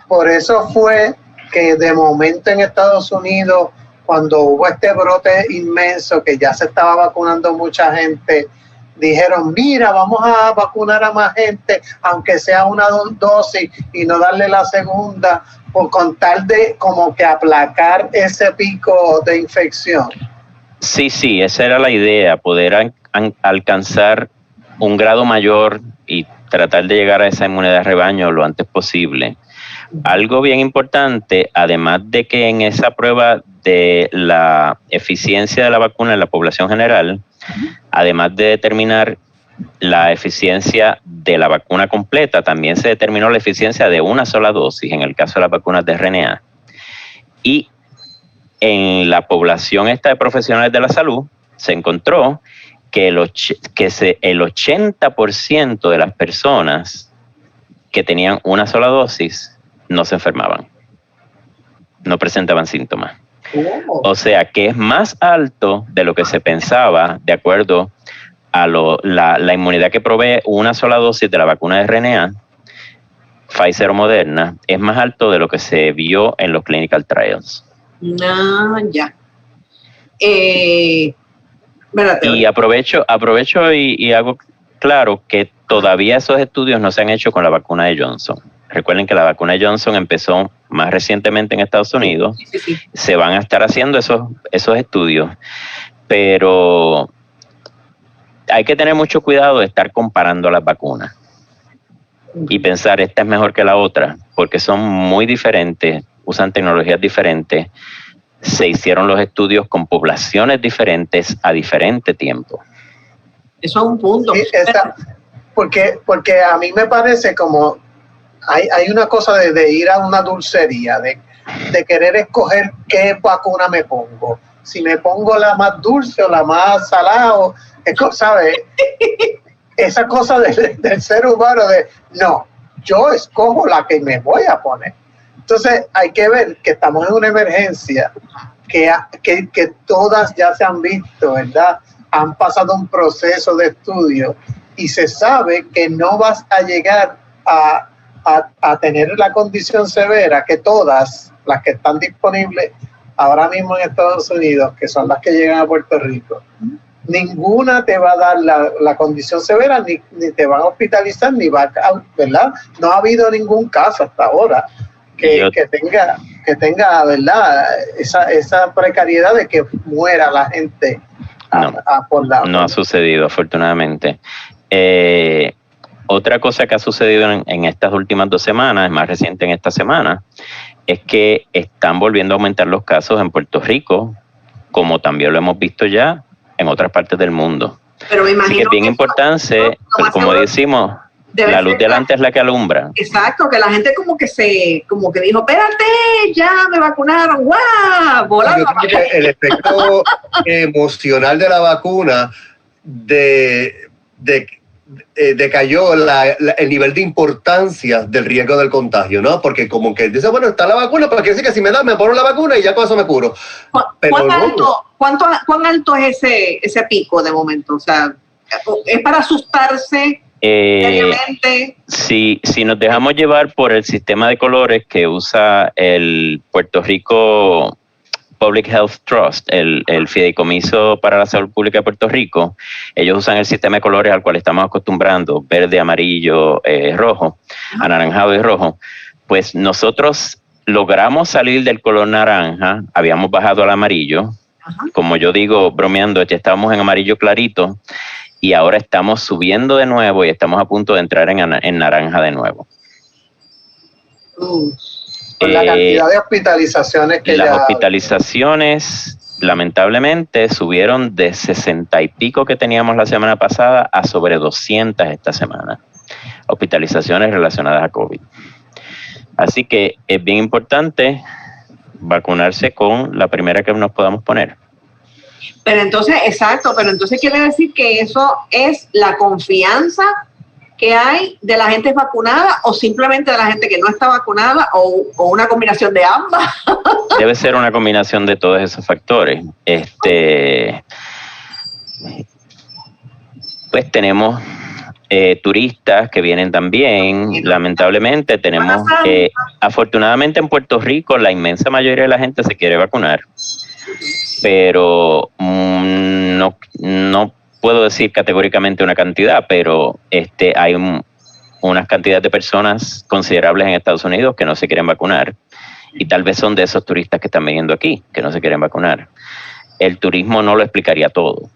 Por eso fue que de momento en Estados Unidos, cuando hubo este brote inmenso, que ya se estaba vacunando mucha gente, dijeron, mira, vamos a vacunar a más gente, aunque sea una dosis y no darle la segunda, con tal de como que aplacar ese pico de infección. Sí, esa era la idea, poder alcanzar un grado mayor y tratar de llegar a esa inmunidad de rebaño lo antes posible. Algo bien importante, además de que en esa prueba de la eficiencia de la vacuna en la población general, además de determinar la eficiencia de la vacuna completa, también se determinó la eficiencia de una sola dosis en el caso de las vacunas de RNA. Y en la población esta de profesionales de la salud se encontró que el 80% de las personas que tenían una sola dosis no se enfermaban, no presentaban síntomas. O sea que es más alto de lo que se pensaba, de acuerdo a la inmunidad que provee una sola dosis de la vacuna de RNA, Pfizer o Moderna, es más alto de lo que se vio en los clinical trials. No, ya. Y aprovecho y hago claro que todavía esos estudios no se han hecho con la vacuna de Johnson. Recuerden que la vacuna de Johnson empezó más recientemente en Estados Unidos. Sí. Se van a estar haciendo esos estudios, pero hay que tener mucho cuidado de estar comparando las vacunas y pensar esta es mejor que la otra, porque son muy diferentes, usan tecnologías diferentes, se hicieron los estudios con poblaciones diferentes a diferente tiempo. Eso es un punto. Sí, porque a mí me parece como hay una cosa de ir a una dulcería, de querer escoger qué vacuna me pongo. Si me pongo la más dulce o la más salada, ¿sabes? Esa cosa del ser humano de, no, yo escojo la que me voy a poner. Entonces hay que ver que estamos en una emergencia, que todas ya se han visto, ¿verdad? Han pasado un proceso de estudio y se sabe que no vas a llegar a tener la condición severa que todas las que están disponibles ahora mismo en Estados Unidos, que son las que llegan a Puerto Rico, ninguna te va a dar la condición severa, ni te van a hospitalizar, ni va a, ¿verdad? No ha habido ningún caso hasta ahora que tenga, ¿verdad? Esa precariedad de que muera la gente. No ha sucedido, afortunadamente. Otra cosa que ha sucedido en estas últimas 2 semanas, es más reciente en esta semana, es que están volviendo a aumentar los casos en Puerto Rico, como también lo hemos visto ya en otras partes del mundo. Pero me Así imagino que es bien importante, como decimos, la luz delante es la que alumbra. Exacto, que la gente como que dijo, espérate, ya me vacunaron, ¡guau! Volando. Yo creo que el efecto emocional de la vacuna decayó el nivel de importancia del riesgo del contagio, ¿no? Porque como que dice, bueno, está la vacuna, pero quiere decir que si me da, me pongo la vacuna y ya con eso me curo. ¿Cuán alto es ese pico de momento? O sea, ¿es para asustarse? Si nos dejamos llevar por el sistema de colores que usa el Puerto Rico Public Health Trust, el Fideicomiso para la Salud Pública de Puerto Rico, ellos usan el sistema de colores al cual estamos acostumbrando, verde, amarillo, rojo, anaranjado y rojo. Pues nosotros logramos salir del color naranja, habíamos bajado al amarillo, como yo digo, bromeando, ya estábamos en amarillo clarito, y ahora estamos subiendo de nuevo y estamos a punto de entrar en naranja de nuevo. Con la cantidad de hospitalizaciones que las hospitalizaciones, lamentablemente, subieron de 60 y pico que teníamos la semana pasada a sobre 200 esta semana. Hospitalizaciones relacionadas a COVID. Así que es bien importante vacunarse con la primera que nos podamos poner. Pero entonces quiere decir que eso es la confianza que hay de la gente vacunada o simplemente de la gente que no está vacunada o una combinación de ambas. Debe ser una combinación de todos esos factores. Pues tenemos turistas que vienen también, lamentablemente tenemos, afortunadamente en Puerto Rico la inmensa mayoría de la gente se quiere vacunar, pero no puedo decir categóricamente una cantidad, pero hay unas cantidades de personas considerables en Estados Unidos que no se quieren vacunar y tal vez son de esos turistas que están viniendo aquí, que no se quieren vacunar. El turismo no lo explicaría todo,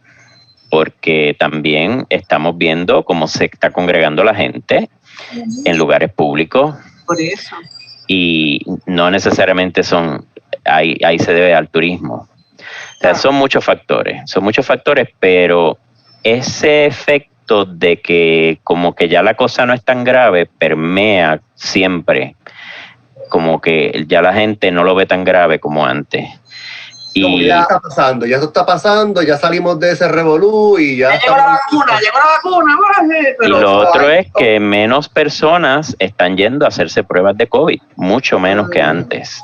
porque también estamos viendo cómo se está congregando la gente en lugares públicos. Por eso. Y no necesariamente ahí se debe al turismo. O sea, son muchos factores, pero ese efecto de que como que ya la cosa no es tan grave permea siempre, como que ya la gente no lo ve tan grave como antes. Y ya está pasando, ya salimos de ese revolú y ya llegó la vacuna. Y lo otro es que menos personas están yendo a hacerse pruebas de COVID, mucho menos que antes.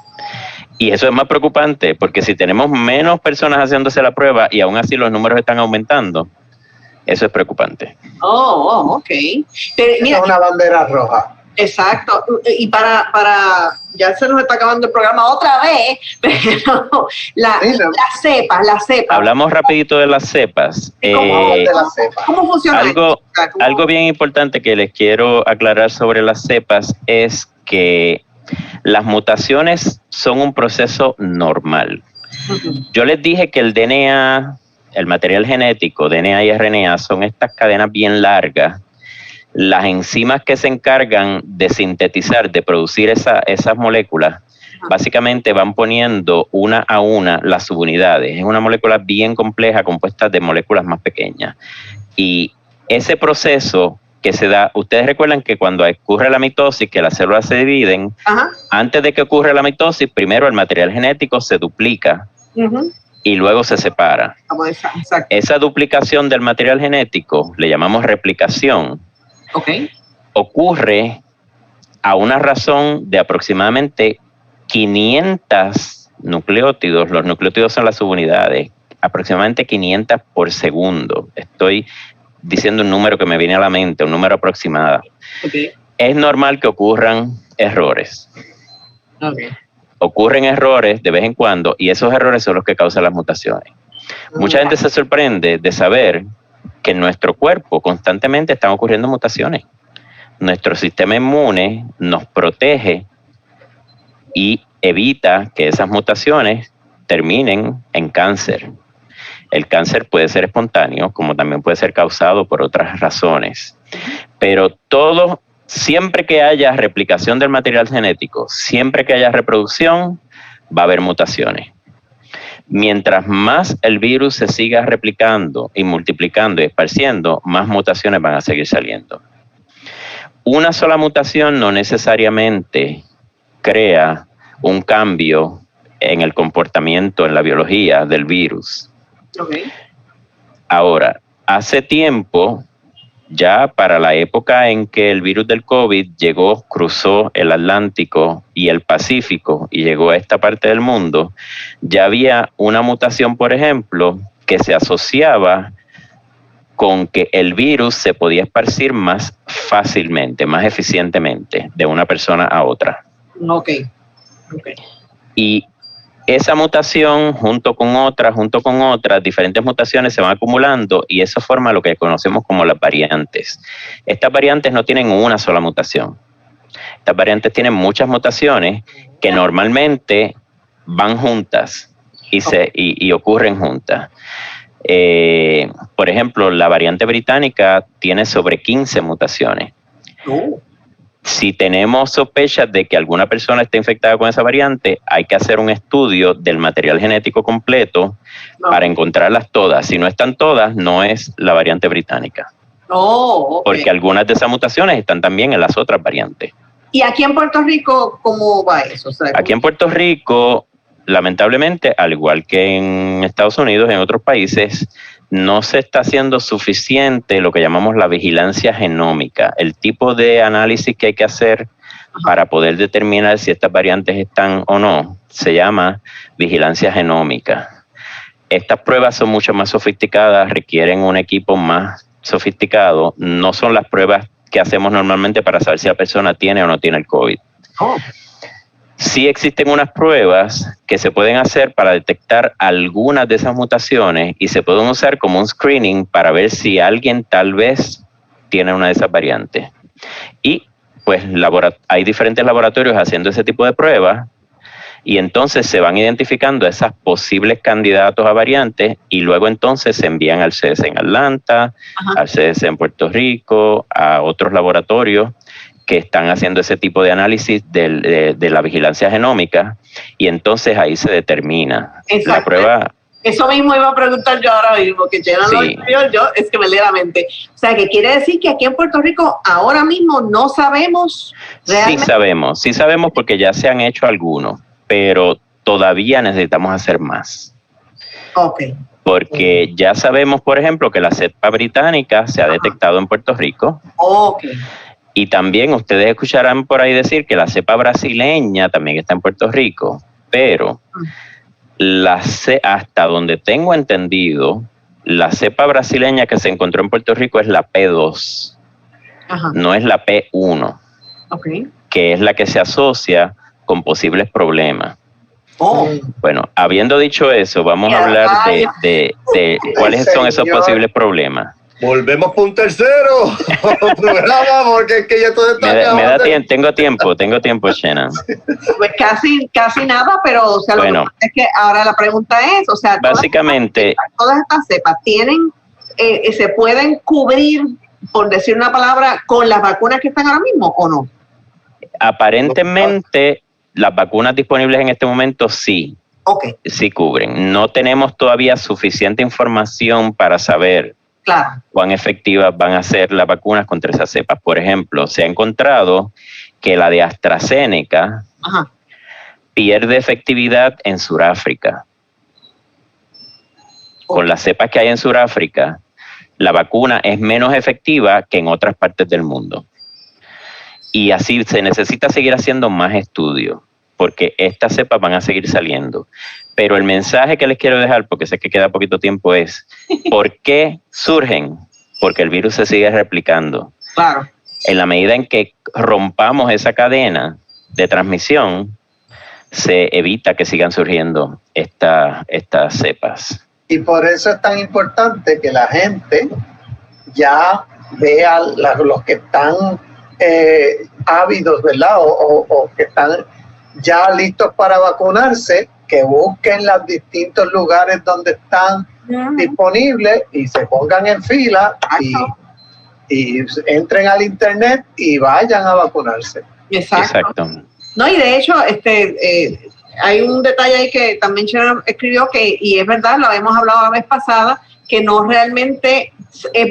Y eso es más preocupante, porque si tenemos menos personas haciéndose la prueba y aún así los números están aumentando, eso es preocupante. Ok. Mira, es una bandera roja. Exacto. Y para ya se nos está acabando el programa otra vez, pero las cepas. Hablamos rapidito de las cepas. ¿Cómo funciona? Algo bien importante que les quiero aclarar sobre las cepas es que las mutaciones son un proceso normal. Yo les dije que el DNA, el material genético, DNA y RNA, son estas cadenas bien largas. Las enzimas que se encargan de sintetizar, de producir esas moléculas, básicamente van poniendo una a una las subunidades. Es una molécula bien compleja, compuesta de moléculas más pequeñas. Y ese proceso que se da, ustedes recuerdan que cuando ocurre la mitosis, que las células se dividen, antes de que ocurra la mitosis, primero el material genético se duplica y luego se separa. Esa duplicación del material genético, le llamamos replicación, ocurre a una razón de aproximadamente 500 nucleótidos. Los nucleótidos son las subunidades, aproximadamente 500 por segundo. Estoy diciendo un número que me viene a la mente, un número aproximado. Es normal que ocurran errores. Ocurren errores de vez en cuando y esos errores son los que causan las mutaciones. Mucha gente se sorprende de saber que en nuestro cuerpo constantemente están ocurriendo mutaciones. Nuestro sistema inmune nos protege y evita que esas mutaciones terminen en cáncer. El cáncer puede ser espontáneo, como también puede ser causado por otras razones. Pero todo siempre que haya replicación del material genético, siempre que haya reproducción, va a haber mutaciones. Mientras más el virus se siga replicando y multiplicando y esparciendo, más mutaciones van a seguir saliendo. Una sola mutación no necesariamente crea un cambio en el comportamiento, en la biología del virus. Okay. Ahora, hace tiempo, ya para la época en que el virus del COVID llegó, cruzó el Atlántico y el Pacífico y llegó a esta parte del mundo, ya había una mutación, por ejemplo, que se asociaba con que el virus se podía esparcir más fácilmente, más eficientemente de una persona a otra. Ok. Y esa mutación, junto con otras, diferentes mutaciones se van acumulando y eso forma lo que conocemos como las variantes. Estas variantes no tienen una sola mutación. Estas variantes tienen muchas mutaciones que normalmente van juntas y ocurren juntas. Por ejemplo, la variante británica tiene sobre 15 mutaciones. Si tenemos sospechas de que alguna persona está infectada con esa variante, hay que hacer un estudio del material genético completo para encontrarlas todas. Si no están todas, no es la variante británica. Porque algunas de esas mutaciones están también en las otras variantes. ¿Y aquí en Puerto Rico cómo va eso? O sea, aquí en Puerto Rico, lamentablemente, al igual que en Estados Unidos, en otros países, no se está haciendo suficiente lo que llamamos la vigilancia genómica, el tipo de análisis que hay que hacer para poder determinar si estas variantes están o no, se llama vigilancia genómica. Estas pruebas son mucho más sofisticadas, requieren un equipo más sofisticado, no son las pruebas que hacemos normalmente para saber si la persona tiene o no tiene el COVID. Sí existen unas pruebas que se pueden hacer para detectar algunas de esas mutaciones y se pueden usar como un screening para ver si alguien tal vez tiene una de esas variantes. Y pues hay diferentes laboratorios haciendo ese tipo de pruebas y entonces se van identificando esas posibles candidatos a variantes y luego entonces se envían al CDC en Atlanta, al CDC en Puerto Rico, a otros laboratorios que están haciendo ese tipo de análisis de la vigilancia genómica y entonces ahí se determina. Exacto. La prueba. Eso mismo iba a preguntar yo ahora mismo, que Jenna lo escribió yo, es que me lee la mente. O sea, que quiere decir que aquí en Puerto Rico ahora mismo no sabemos realmente. Sí sabemos porque ya se han hecho algunos, pero todavía necesitamos hacer más. Porque ya sabemos, por ejemplo, que la cepa británica se ha detectado en Puerto Rico. Y también ustedes escucharán por ahí decir que la cepa brasileña también está en Puerto Rico, pero hasta donde tengo entendido, la cepa brasileña que se encontró en Puerto Rico es la P2, no es la P1, que es la que se asocia con posibles problemas. Bueno, habiendo dicho eso, vamos a hablar de cuáles son esos posibles problemas. Volvemos por un tercero programa porque es que ya todo está tengo tiempo, Shannon. Pues casi nada, pero o sea, lo que es que ahora la pregunta es, o sea, básicamente todas estas cepas tienen, se pueden cubrir, por decir una palabra, con las vacunas que están ahora mismo o no. Aparentemente, las vacunas disponibles en este momento sí cubren. No tenemos todavía suficiente información para saber cuán efectivas van a ser las vacunas contra esas cepas. Por ejemplo, se ha encontrado que la de AstraZeneca pierde efectividad en Sudáfrica. Con las cepas que hay en Sudáfrica, la vacuna es menos efectiva que en otras partes del mundo. Y así se necesita seguir haciendo más estudios, porque estas cepas van a seguir saliendo. Pero el mensaje que les quiero dejar, porque sé que queda poquito tiempo, es ¿por qué surgen? Porque el virus se sigue replicando. En la medida en que rompamos esa cadena de transmisión, se evita que sigan surgiendo estas cepas. Y por eso es tan importante que la gente ya vea los que están ávidos, ¿verdad? O que están ya listos para vacunarse, que busquen los distintos lugares donde están disponibles y se pongan en fila y entren al internet y vayan a vacunarse. Exacto. No, y de hecho, hay un detalle ahí que también Sharon escribió y es verdad, lo habíamos hablado la vez pasada, que no realmente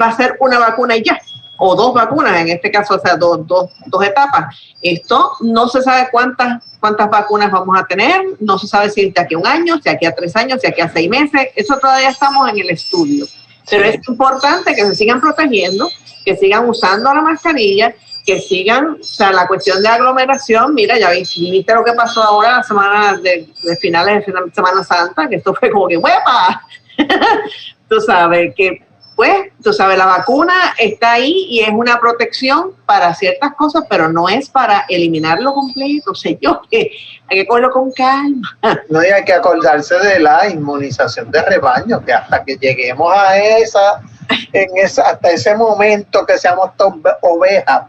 va a ser una vacuna y ya, o 2 vacunas en este caso, o sea, dos etapas. Esto no se sabe cuántas vacunas vamos a tener, no se sabe si de aquí a 1 año, si de aquí a 3 años, si de aquí a 6 meses, eso todavía estamos en el estudio. Pero es importante que se sigan protegiendo, que sigan usando la mascarilla, que sigan, o sea, la cuestión de aglomeración, mira, ya viste lo que pasó ahora la semana de finales de Semana Santa, que esto fue como que ¡huepa! Tú sabes que, pues, la vacuna está ahí y es una protección para ciertas cosas, pero no es para eliminarlo completo, señor, que hay que cogerlo con calma. No, y hay que acordarse de la inmunización de rebaño, que hasta que lleguemos a hasta ese momento que seamos ovejas.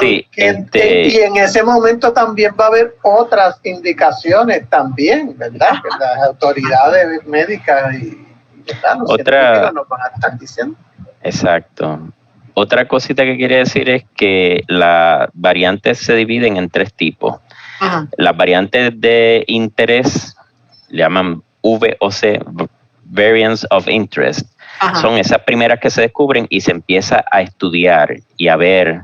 Sí, y en ese momento también va a haber otras indicaciones también, ¿verdad? Que las autoridades médicas y los científicos nos van a estar diciendo. Exacto. Otra cosita que quería decir es que las variantes se dividen en 3 tipos. Ajá. Las variantes de interés, le llaman VOC, Variants of Interest. Ajá. Son esas primeras que se descubren y se empieza a estudiar y a ver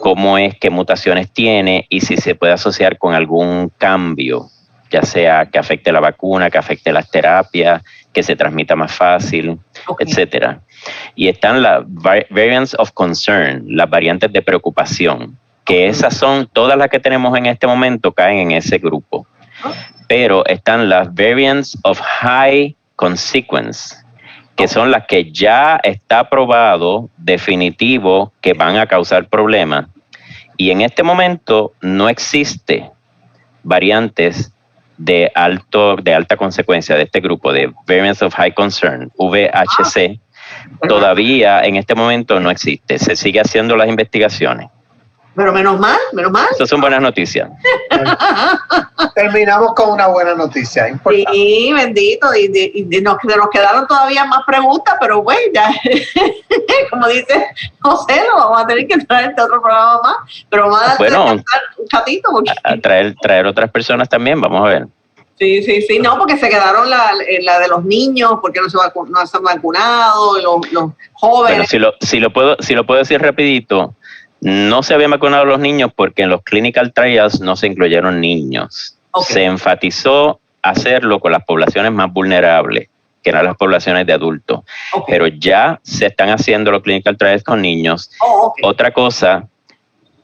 cómo es, qué mutaciones tiene y si se puede asociar con algún cambio, ya sea que afecte la vacuna, que afecte las terapias, que se transmita más fácil, etcétera. Y están las Variants of Concern, las variantes de preocupación, que esas son todas las que tenemos en este momento, caen en ese grupo. Pero están las Variants of High Consequence, que son las que ya está probado, definitivo, que van a causar problemas. Y en este momento no existe variantes de alta consecuencia de este grupo, de Variants of High Concern, VHC, todavía en este momento no existe. Se sigue haciendo las investigaciones. Pero menos mal. Estas son buenas noticias. Terminamos con una buena noticia, importante. Sí, bendito, y nos quedaron todavía más preguntas, pero bueno, ya, como dice José, lo vamos a tener que traer este otro programa más, pero vamos a bueno, un ratito. Porque... a traer otras personas también, vamos a ver. Sí, no, porque se quedaron la de los niños, porque no se han vacunado, los jóvenes. Bueno, si lo puedo decir rapidito, no se habían vacunado los niños porque en los clinical trials no se incluyeron niños. Se enfatizó hacerlo con las poblaciones más vulnerables, que eran las poblaciones de adultos. Pero ya se están haciendo los clinical trials con niños. Otra cosa,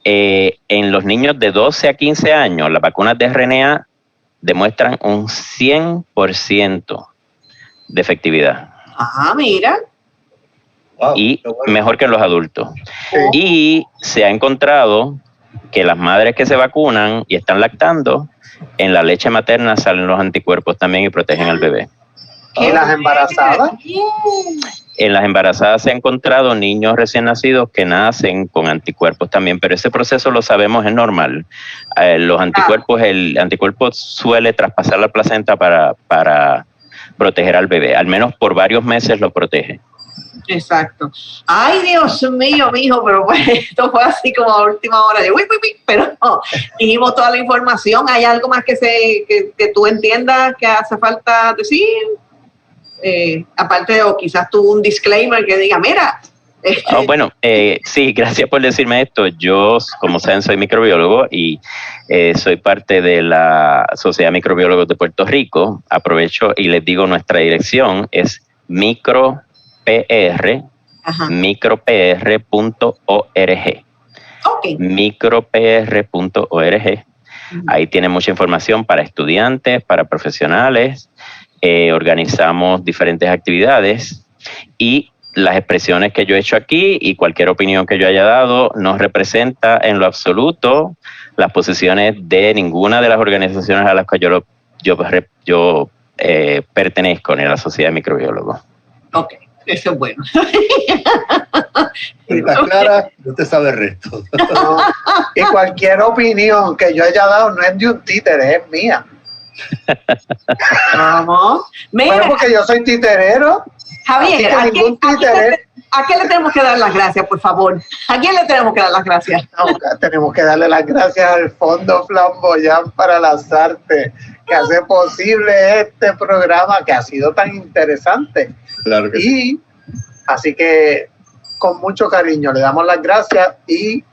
en los niños de 12 a 15 años, las vacunas de RNA demuestran un 100% de efectividad. Ajá, mira. Wow, y mejor que en los adultos. Y se ha encontrado que las madres que se vacunan y están lactando, en la leche materna salen los anticuerpos también y protegen al bebé. ¿Y las embarazadas? En las embarazadas se ha encontrado niños recién nacidos que nacen con anticuerpos también, pero ese proceso lo sabemos es normal. Los anticuerpos, el anticuerpo suele traspasar la placenta para proteger al bebé, al menos por varios meses lo protege. Exacto. Ay, Dios mío, mijo, pero pues esto fue así como a última hora de pero no, dijimos toda la información. ¿Hay algo más que tú entiendas que hace falta decir? Aparte de, o quizás tú un disclaimer que diga, mira. Sí, gracias por decirme esto. Yo, como saben, soy microbiólogo y soy parte de la Sociedad de Microbiólogos de Puerto Rico. Aprovecho y les digo, nuestra dirección es micropr.org. Micropr.org. Ahí tienen mucha información para estudiantes, para profesionales. Organizamos diferentes actividades y las expresiones que yo he hecho aquí y cualquier opinión que yo haya dado no representa en lo absoluto las posiciones de ninguna de las organizaciones a las que yo pertenezco, ni a la Sociedad de Microbiólogos. Ok, eso es bueno. Está clara, no te sabe el resto. No, y cualquier opinión que yo haya dado no es de un títere, es mía. Vamos. Bueno, porque yo soy titerero. Javier, Así que ningún títere. ¿a quién le tenemos que dar las gracias, por favor? ¿A quién le tenemos que dar las gracias? No, tenemos que darle las gracias al Fondo Flamboyant para las Artes, que hace posible este programa que ha sido tan interesante. Claro que sí. Y así que con mucho cariño le damos las gracias y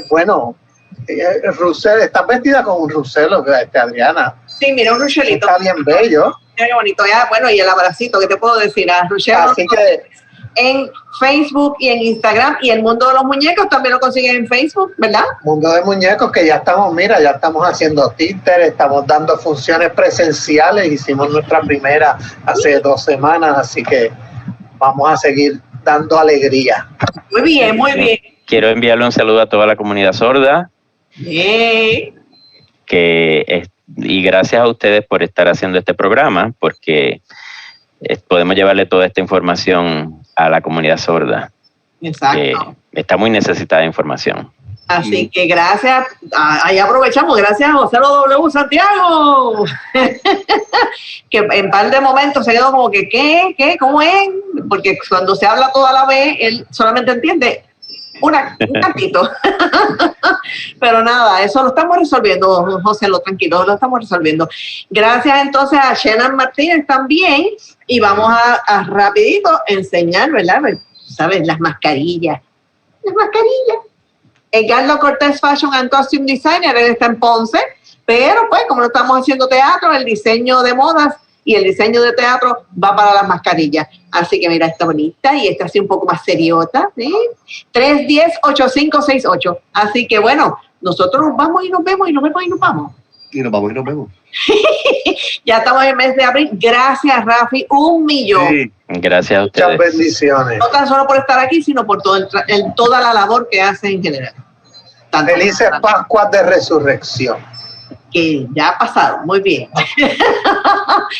bueno, Rusel, estás vestida con un Ruselo, Adriana. Sí, mira, un Ruchelito. Está bien bello. Mira qué bonito. Ya, bueno, y el abracito, ¿qué te puedo decir? A Ruchelo. Así que En Facebook y en Instagram, y el Mundo de los Muñecos también lo consiguen en Facebook, ¿verdad? Mundo de Muñecos, que ya estamos, mira, ya estamos haciendo títeres, estamos dando funciones presenciales, hicimos nuestra primera hace 2 semanas, así que vamos a seguir dando alegría. Muy bien, muy bien. Quiero enviarle un saludo a toda la comunidad sorda. Bien. Y gracias a ustedes por estar haciendo este programa, porque podemos llevarle toda esta información a la comunidad sorda. Exacto. Está muy necesitada de información. Así que gracias, ahí aprovechamos, gracias a José W. Santiago, que en par de momentos se quedó como que, ¿qué? ¿Cómo es? Porque cuando se habla toda la vez, él solamente entiende un cantito. Pero nada, eso lo estamos resolviendo, José, lo tranquilo, lo estamos resolviendo. Gracias entonces a Shannon Martínez también, y vamos a rapidito enseñar, ¿verdad? ¿Sabes? Las mascarillas. Edgardo Cortés Fashion and Costume Designer, él está en Ponce, pero pues como no estamos haciendo teatro, el diseño de modas y el diseño de teatro va para las mascarillas. Así que mira, esta bonita y esta así un poco más seriota, ¿sí? 310-8568. Así que bueno, nosotros nos vamos y nos vemos y nos vemos y nos vamos. Y nos vamos y nos vemos. Ya estamos en el mes de abril. Gracias, Rafi, 1,000,000. Sí. Gracias a Muchas ustedes. bendiciones. No tan solo por estar aquí, sino por toda la labor que hacen en general. Tanto Felices Pascuas de Resurrección. que ya ha pasado, muy bien.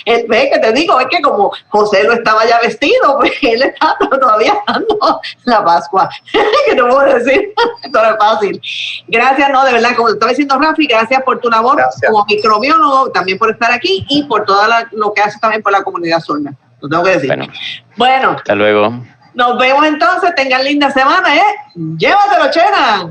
Ve que te digo, es que como José lo estaba ya vestido, pues él está todavía dando la Pascua. ¿Qué te puedo decir? Esto no es fácil. Gracias, no, de verdad, como te estaba diciendo Rafi, gracias por tu labor como microbiólogo, también por estar aquí y por todo lo que haces también por la comunidad sorda. Lo tengo que decir. Bueno, Hasta luego. nos vemos entonces, tengan linda semana, ¿eh? Llévatelo, Chena.